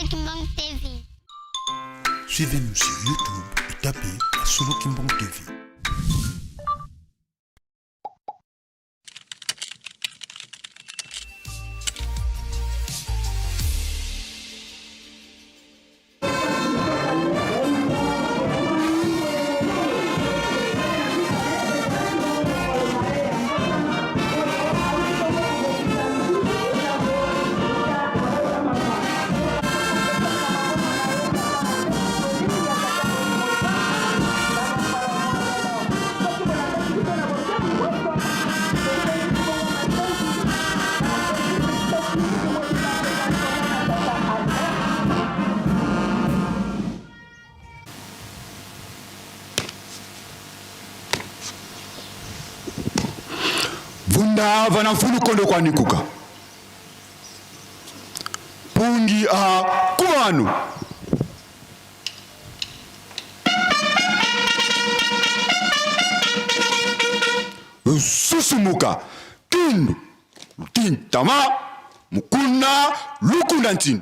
Kimbang TV. Suivez-nous sur YouTube et tapez Solo Kimbang TV. Vunda vanafunu kondo kwa nikuka. Pungi a kuanu. Susumuka. Kindu. Tintama. Mukuna. Lukundantin.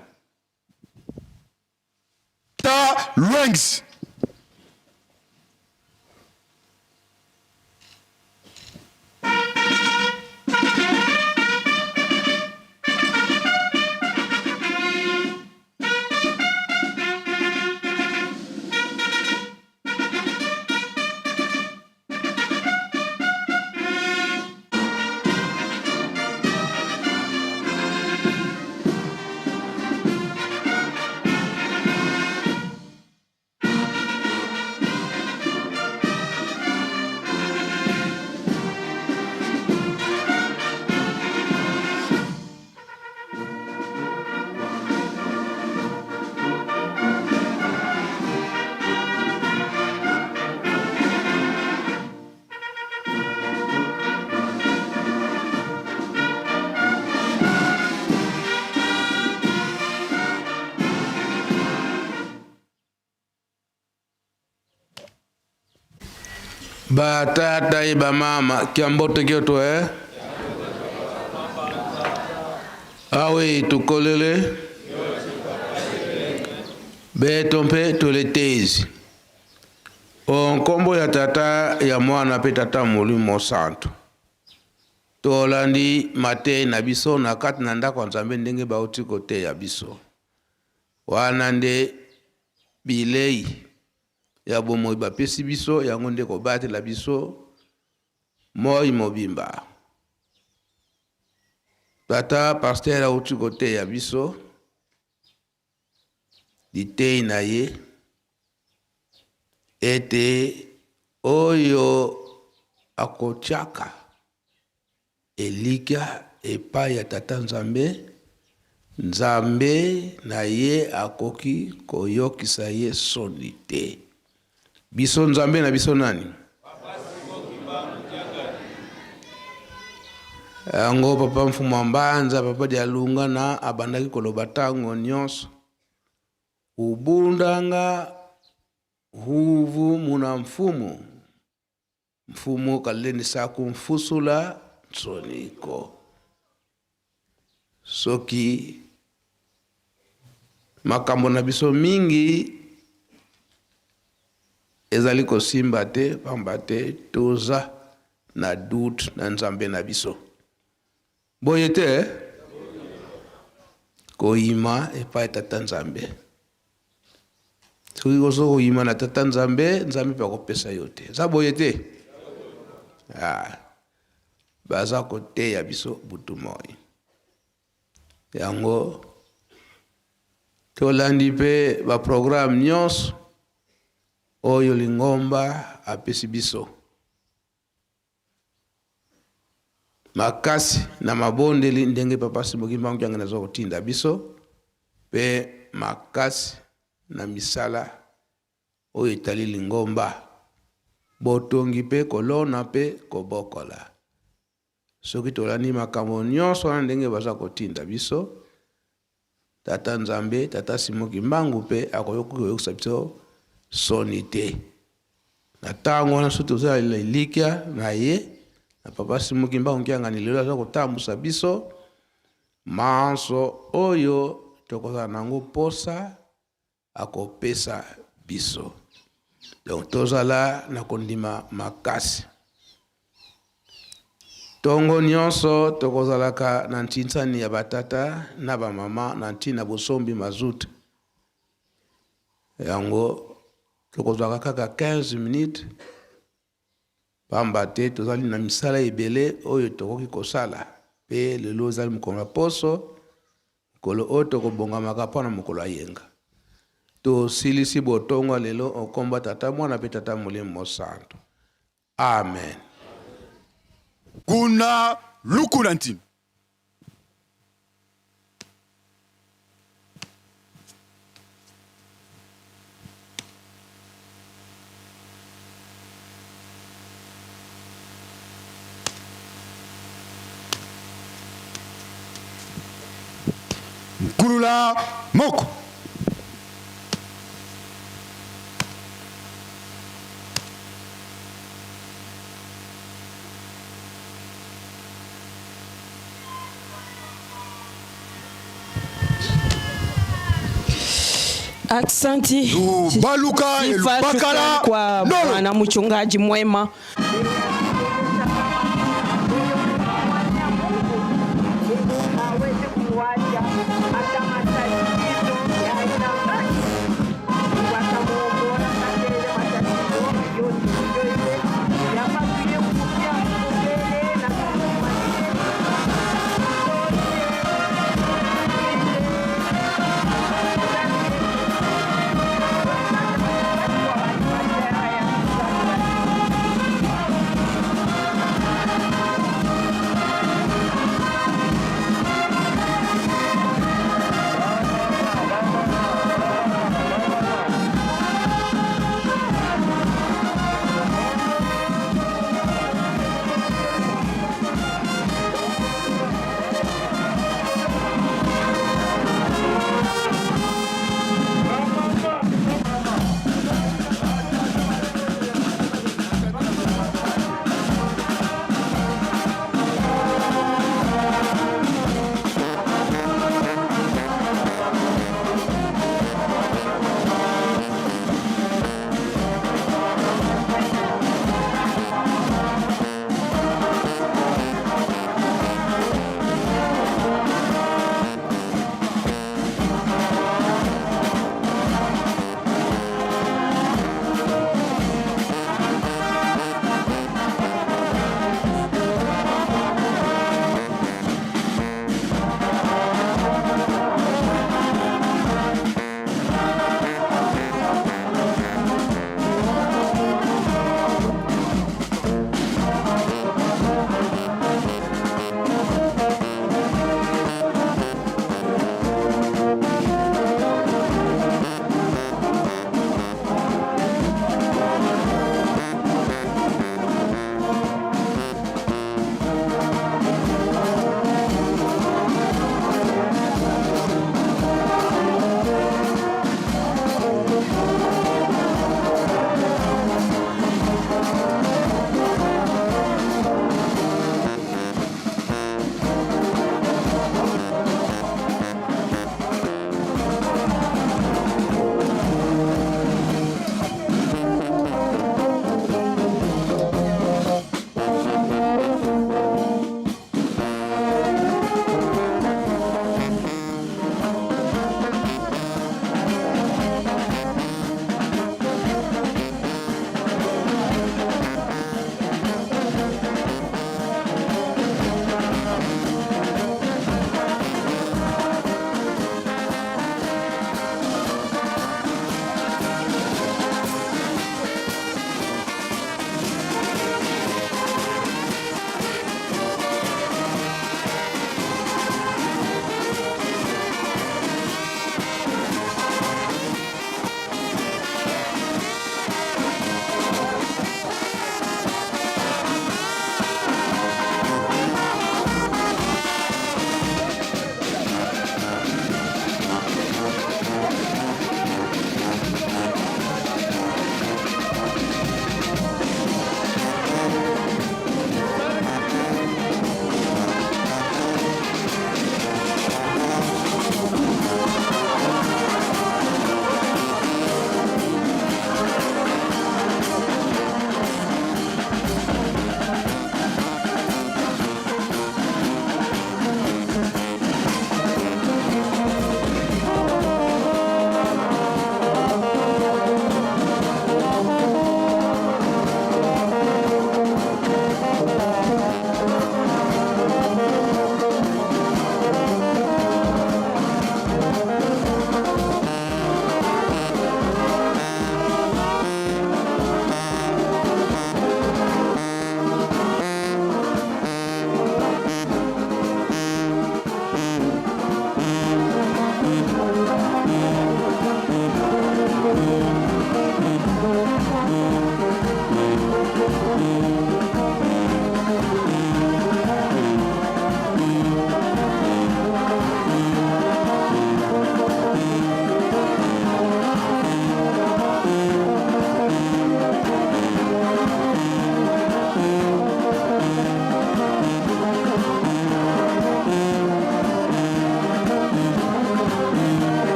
Ta lwengs. Ba tata iba mama kiambote kyoto awe tukolele betompe toletezi onkombo ya tata ya mwana pe tata molimo santo tolandi mate na biso na kati na ndako nzambe ndenge bauti kote ya biso wana nde bilei ya bomoi bapesi biso yango nde kobatela biso moi mobimba tata pasteur auti kote ya biso litei na ye ete oyo akotiaka elikya epai ya tata nzambe na ye akoki koyokisa ye soni te. Biso nzambe na biso nani? Yango papa mfumu mbanza papa dia lunga na abandaki koloba tango nyonso ubundanga huvu muna mfumu kaleni saku mfusula tsoniko soki makambo na biso mingi ezali kosimba te pamba te toza na doute na nzambe na biso boye te koyima epai tata nzambe soki koso koyima na tata nzambe pa kopesa yo te za boye te baza koteya biso butu moi yango tolandi pe baprogramme nyonso oyo lingomba apesi biso makasi na mabondeli ndenge papa simokimba mkyanga nazo kotinda biso pe makasi na misala oyo etali lingomba botongi pe kolona pe kobokola soki tolani makambo nyonso wana ndenge baza kotinda biso tata nzambe tata simokimbangu pe akoyokisa biso soni te na tango wana so tozala elikya na ye na papa simokimbangu nkianga ni lelo aza kotambusa biso manso oyo tokozala nango posa akopesa biso. Donc tozala na kondima makasi. Tongo nyonso tokozalaka na ntinsani ya batata na bamama na ntina bosombi mazuta. Yango tokozalaka kaka 15 minutes. Pamba te tozali na misala ebele oyo tokoki kosala. Pe lelo ozali mokolo ya poso, mokolo oyo tokobongamaka mpona mokolo ya yenga. Tosilisi botongo lelo okomba tata mwana pe tata molimo mosantu. Amen. Kuna lukulanti. Kulula moko. Asante. Baluka elubakala kwa Bwana mchungaji mwema.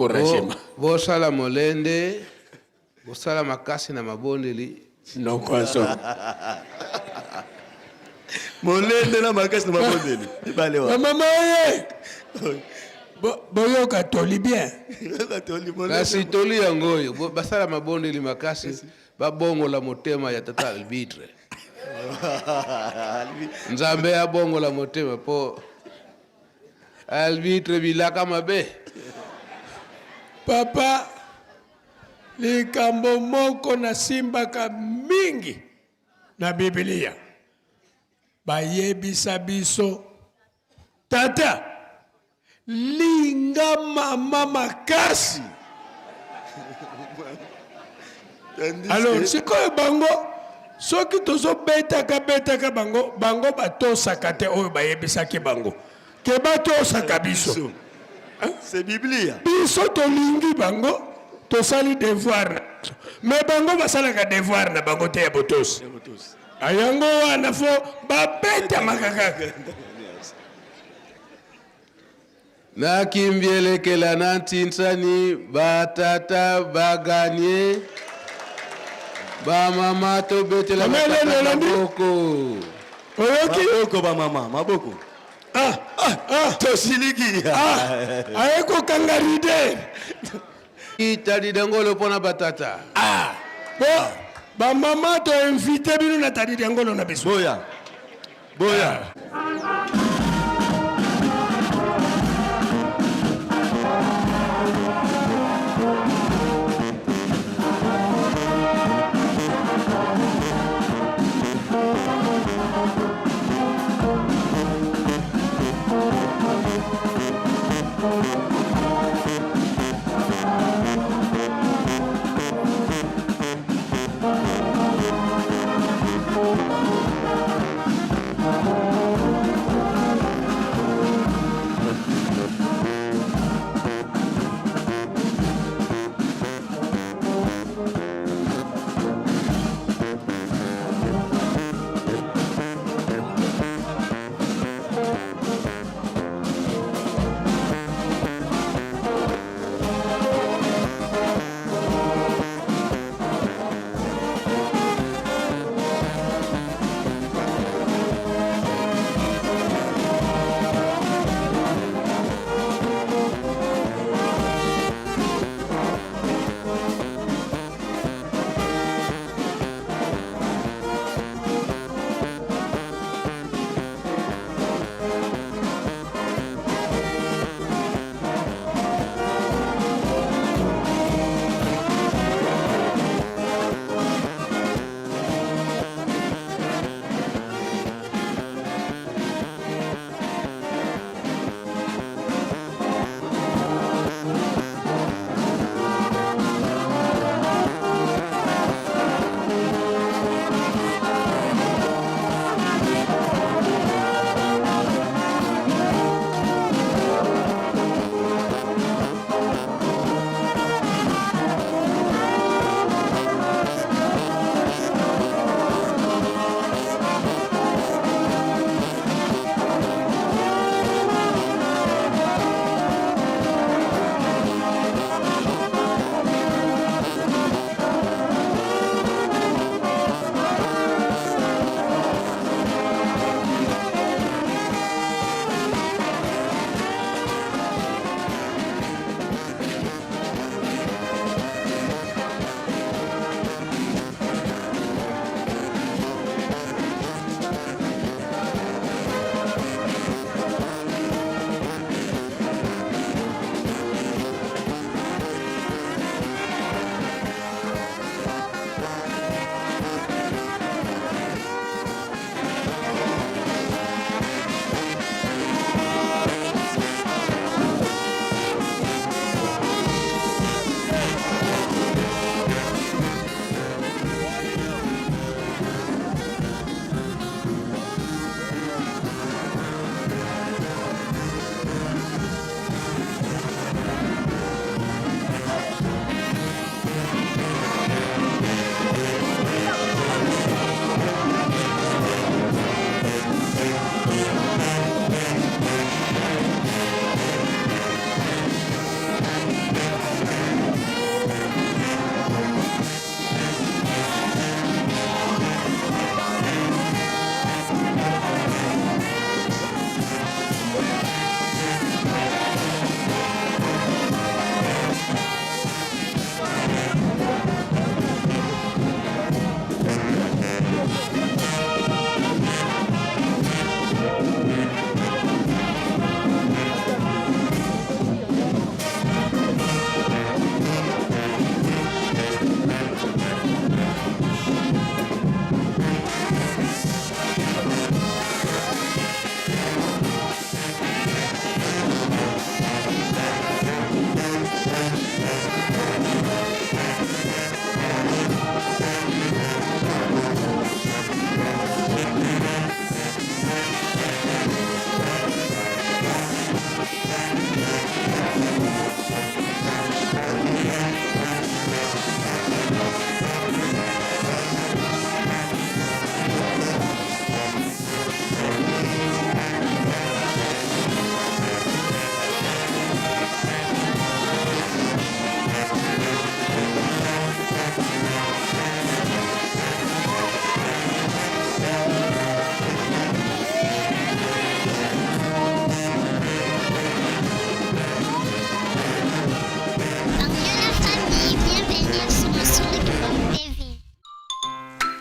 encouragement. Bosala molende, bosala makasi na mabondeli. Non kwaso. Molende na makasi na mabondeli. Ibalewa. Mama ye. Boyo katoli bien. Kasi toli yangoyo, basala mabondeli makasi, babongo la motema ya tata albitre. Nzambe ya bongo la motema po albitre bilaka mabe. Papa, likambo moko na simbaka mingi na Biblia. Bayebisa biso. Tata, linga mama makasi. Alors, sikoyo bango, soki tozo betaka bango, bango batosaka te oyo bayebisaki bango. Ke batosaka biso. C'est Biblia. Biso tolingi bango, tosali devoir. Mais bango basalaka devoir na bango te ya botosi. Ayango wana fo babeta makakaka. Na kimbielekela na ntinsani batata baganye ba mama to betela maboko. Oyoki Maboko ba mama, maboko. Tosiliki. ayeko kangaride. Itali dangolo pona batata. Ba mama to invité bino na tadi ngolo na biso. Boya.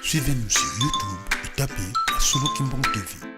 Suivez-nous sur YouTube et tapez Solo Kimbang TV.